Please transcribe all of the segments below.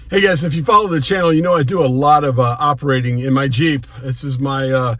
Hey guys, if you follow the channel, you know I do a lot of operating in my Jeep. This is my,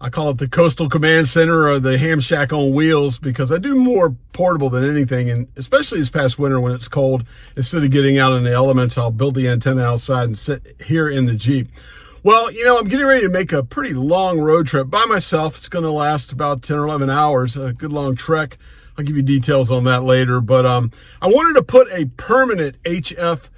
I call it the Coastal Command Center or the ham shack on wheels, because I do more portable than anything. And especially this past winter when it's cold, instead of getting out in the elements, I'll build the antenna outside and sit here in the Jeep. Well, you know, I'm getting ready to make a pretty long road trip by myself. It's going to last about 10 or 11 hours, a good long trek. I'll give you details on that later. But I wanted to put a permanent HF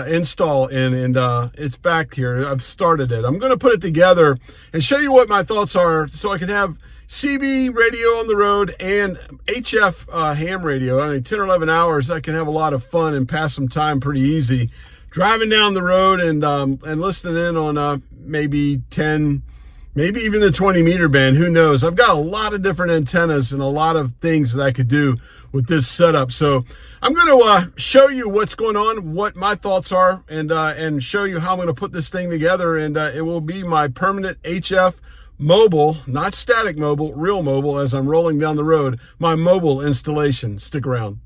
install in, and it's back here. I've started it. I'm going to put it together and show you what my thoughts are, so I can have CB radio on the road and HF ham radio. I mean, 10 or 11 hours, I can have a lot of fun and pass some time pretty easy driving down the road and listening in on maybe 10, maybe even the 20 meter band. Who knows? I've got a lot of different antennas and a lot of things that I could do with this setup. So I'm going to show you what's going on, what my thoughts are, and show you how I'm going to put this thing together. And it will be my permanent HF mobile, not static mobile, real mobile, as I'm rolling down the road, my mobile installation. Stick around.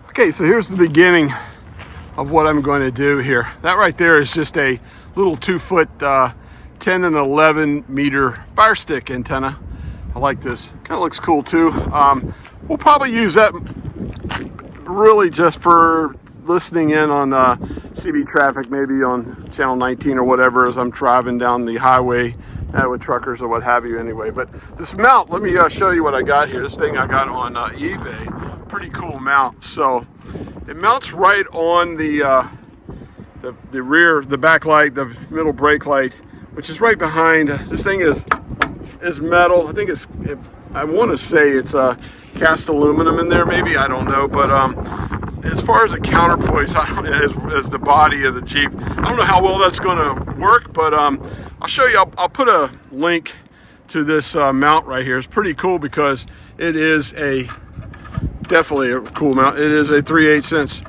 Okay, so here's the beginning of what I'm going to do here. That right there is just a little 2-foot, 10 and 11 meter fire stick antenna. I like this. Kind of looks cool too. We'll probably use that really just for listening in on CB traffic, maybe on channel 19 or whatever, as I'm driving down the highway with truckers or what have you anyway. But this mount, let me show you what I got here. This thing I got on eBay. Pretty cool mount. So it mounts right on the rear, the back light, the middle brake light, which is right behind. This thing is metal. I think I want to say it's cast aluminum in there, maybe, I don't know. But as far as a counterpoise, as the body of the Jeep, I don't know how well that's going to work, but I'll show you. I'll put a link to this mount right here. It's pretty cool because it is definitely a cool mount. It is a 3/8 inch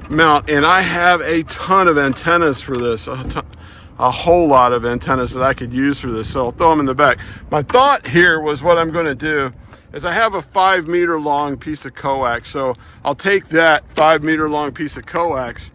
mount, and I have a ton of antennas for this, a whole lot of antennas that I could use for this, so I'll throw them in the back. My thought here was, what I'm going to do is I have a 5 meter long piece of coax, so I'll take that 5 meter long piece of coax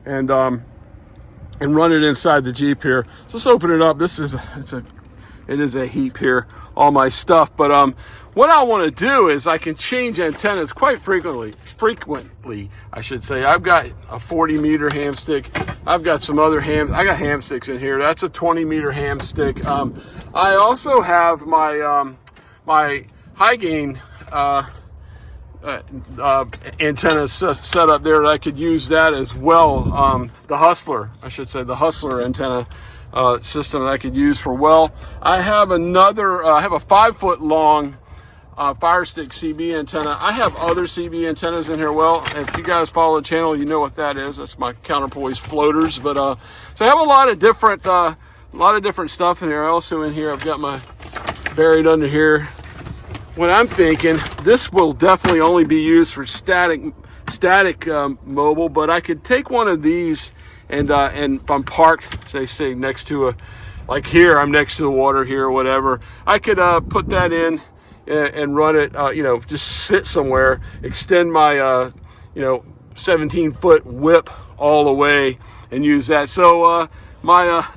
and run it inside the Jeep here. So let's open it up. It is a heap here, all my stuff. But what I want to do is I can change antennas quite frequently, I should say. I've got a 40 meter ham stick. I've got some other hams. I got ham sticks in here. That's a 20 meter ham stick. I also have my my high gain antennas set up there that I could use that as well. The Hustler, I should say, the Hustler antenna system that I could use for well. I have another, I have a 5-foot long fire stick CB antenna. I have other CB antennas in here. Well, if you guys follow the channel, you know what that is. That's my counterpoise floaters. But so I have a lot of different stuff in here. Also in here, I've got my buried under here. What I'm thinking, this will definitely only be used for static mobile, but I could take one of these and if I'm parked, say next to like here, I'm next to the water here or whatever, I could put that in and run it, just sit somewhere, extend my 17-foot whip all the way and use that. So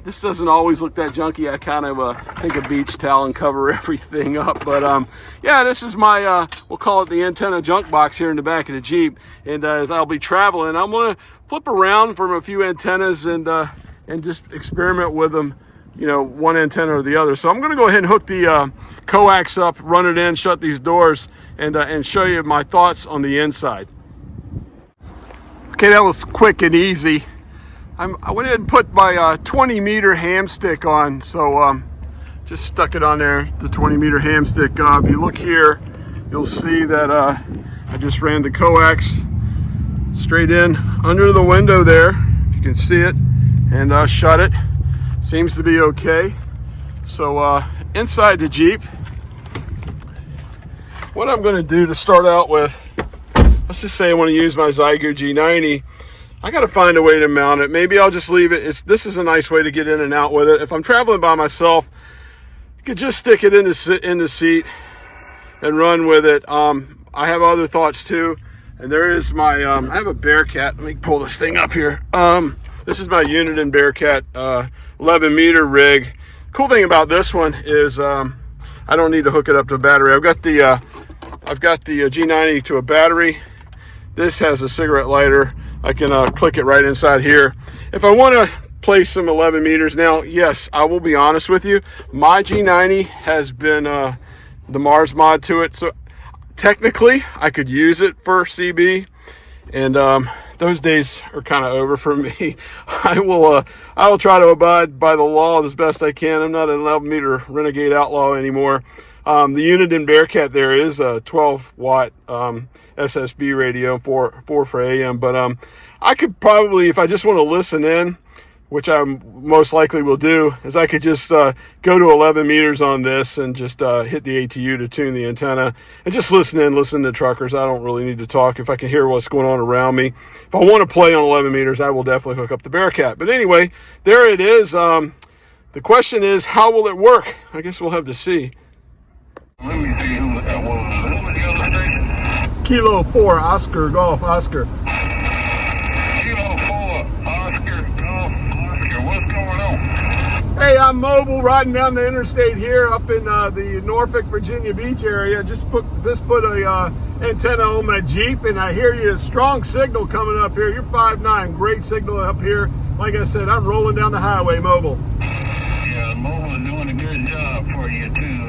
this doesn't always look that junky. I kind of take a beach towel and cover everything up. But yeah, this is my, we'll call it the antenna junk box here in the back of the Jeep. And as I'll be traveling, I'm going to flip around from a few antennas and just experiment with them, one antenna or the other. So I'm going to go ahead and hook the coax up, run it in, shut these doors, and show you my thoughts on the inside. Okay, that was quick and easy. I went ahead and put my 20 meter ham stick on, so just stuck it on there, the 20 meter ham stick. If you look here, you'll see that I just ran the coax straight in under the window there, if you can see it, and shut it. Seems to be okay. So inside the Jeep, what I'm going to do to start out with, let's just say I want to use my Zygo G90. I got to find a way to mount it. Maybe I'll just leave it. This is a nice way to get in and out with it. If I'm traveling by myself, you could just stick it in the seat and run with it. I have other thoughts too. And there is my, I have a Bearcat. Let me pull this thing up here. This is my Uniden Bearcat 11 meter rig. Cool thing about this one is I don't need to hook it up to a battery. I've got the G90 to a battery. This has a cigarette lighter. I can click it right inside here. If I want to play some 11 meters now, yes, I will be honest with you. My G90 has been the Mars mod to it, so technically I could use it for CB, and those days are kind of over for me. I will try to abide by the law as best I can. I'm not an 11 meter renegade outlaw anymore. The Uniden Bearcat there is a 12 watt SSB radio, 4 for AM, but I could probably, if I just want to listen in, which I most likely will do, is I could just go to 11 meters on this and just hit the ATU to tune the antenna and just listen to truckers. I don't really need to talk if I can hear what's going on around me. If I want to play on 11 meters, I will definitely hook up the Bearcat. But anyway, there it is. The question is, how will it work? I guess we'll have to see. Let me see who was the other station? Kilo 4, Oscar, Golf, Oscar. Kilo 4, Oscar, Golf, Oscar. What's going on? Hey, I'm mobile, riding down the interstate here up in the Norfolk, Virginia Beach area. Just put a antenna on my Jeep, and I hear you a strong signal coming up here. You're 5'9", great signal up here. Like I said, I'm rolling down the highway, mobile. Yeah, mobile is doing a good job for you too.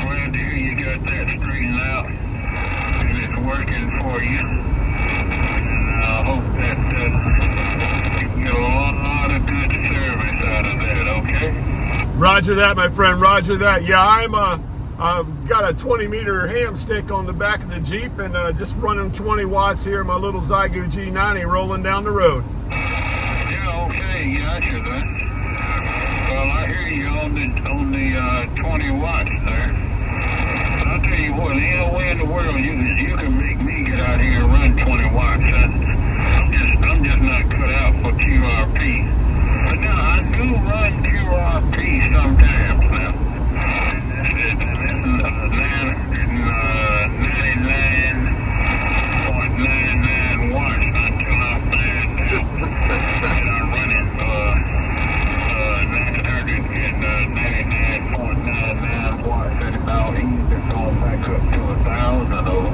Glad to hear you got that straightened out and it's working for you. And I hope that you can get a lot of good service out of that, okay? Roger that, my friend, roger that. Yeah, I've got a 20 meter ham stick on the back of the Jeep and just running 20 watts here, my little Zygo G90 rolling down the road. Yeah, okay, gotcha then. Well, I hear you on the 20 watts there. I'll tell you what, ain't no way in the world you can make me get out here and run 20 watts. I'm just not cut out for QRP. But now I do run QRP sometimes now. It's 99.99 watts until I find out that I'm running 99.99 watts at about either going back up to 1,000 or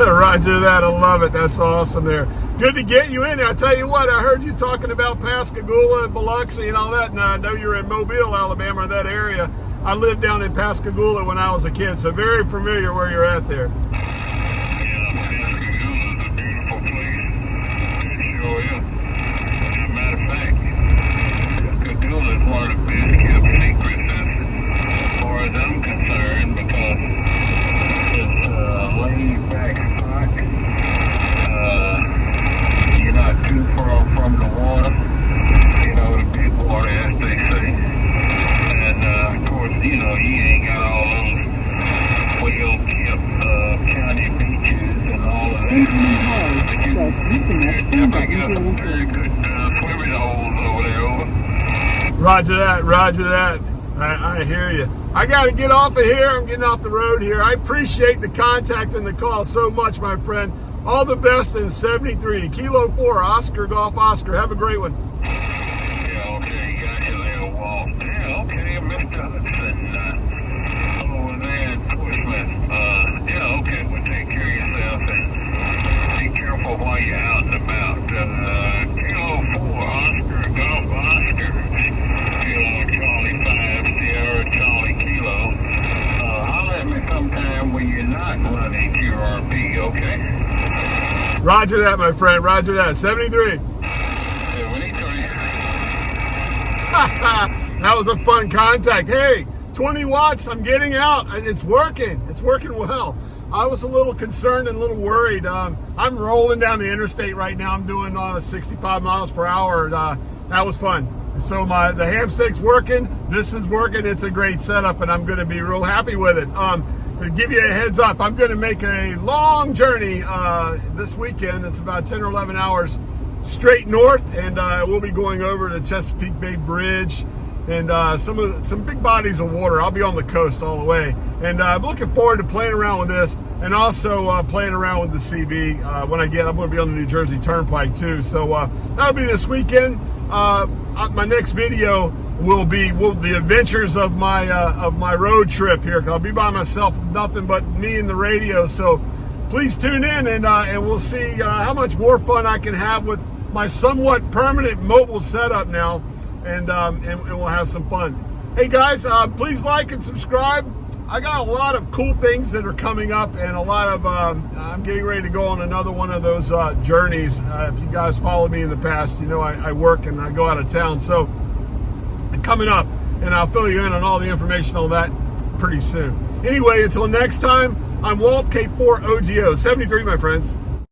Roger that, I love it. That's awesome there. Good to get you in there. I tell you what, I heard you talking about Pascagoula and Biloxi and all that, and I know you're in Mobile, Alabama, that area. I lived down in Pascagoula when I was a kid, so very familiar where you're at there. Yeah, Pascagoula is a beautiful place. It sure is. As a matter of fact, Pascagoula is one of the best kept secrets as far as I'm concerned, because it's a laid back spot. You're not too far from the water, you know, the big water, as they say. And of course, you know, you ain't got all those well-kept county beaches and all of that. But you definitely got some very good swimming holes over there, over. Roger that, roger that. I hear you. I got to get off of here. I'm getting off the road here. I appreciate the contact and the call so much, my friend. All the best in 73. Kilo 4, Oscar, Golf, Oscar. Have a great one. Yeah, okay, got you there, Walt. Yeah, okay, Mr. Hudson, over there in Portsmouth. Yeah, okay, well, take care of yourself and be careful while you're out and about. Kilo 4, Oscar, Golf, Oscar. Kilo Charlie 5, Sierra Charlie Kilo. Holler at me sometime when you're not running QRP, okay? Roger that, my friend. Roger that. 73. That was a fun contact. Hey, 20 watts. I'm getting out. It's working. It's working well. I was a little concerned and a little worried. I'm rolling down the interstate right now. I'm doing 65 miles per hour. That was fun. So the ham stick's working. This is working. It's a great setup, and I'm going to be real happy with it. to give you a heads up, I'm going to make a long journey this weekend. It's about 10 or 11 hours straight north, and we'll be going over to Chesapeake Bay Bridge and some big bodies of water. I'll be on the coast all the way, and I'm looking forward to playing around with this, and also playing around with the CB when I'm going to be on the New Jersey Turnpike too. So that'll be this weekend. My next video will be the adventures of my road trip here. I'll be by myself, nothing but me and the radio. So please tune in, and we'll see how much more fun I can have with my somewhat permanent mobile setup now, and we'll have some fun. Hey guys, please like and subscribe. I got a lot of cool things that are coming up, and a lot of I'm getting ready to go on another one of those journeys. If you guys followed me in the past, you know I work and I go out of town. So coming up, and I'll fill you in on all the information on that pretty soon. Anyway, until next time, I'm Walt, K4OGO 73, my friends.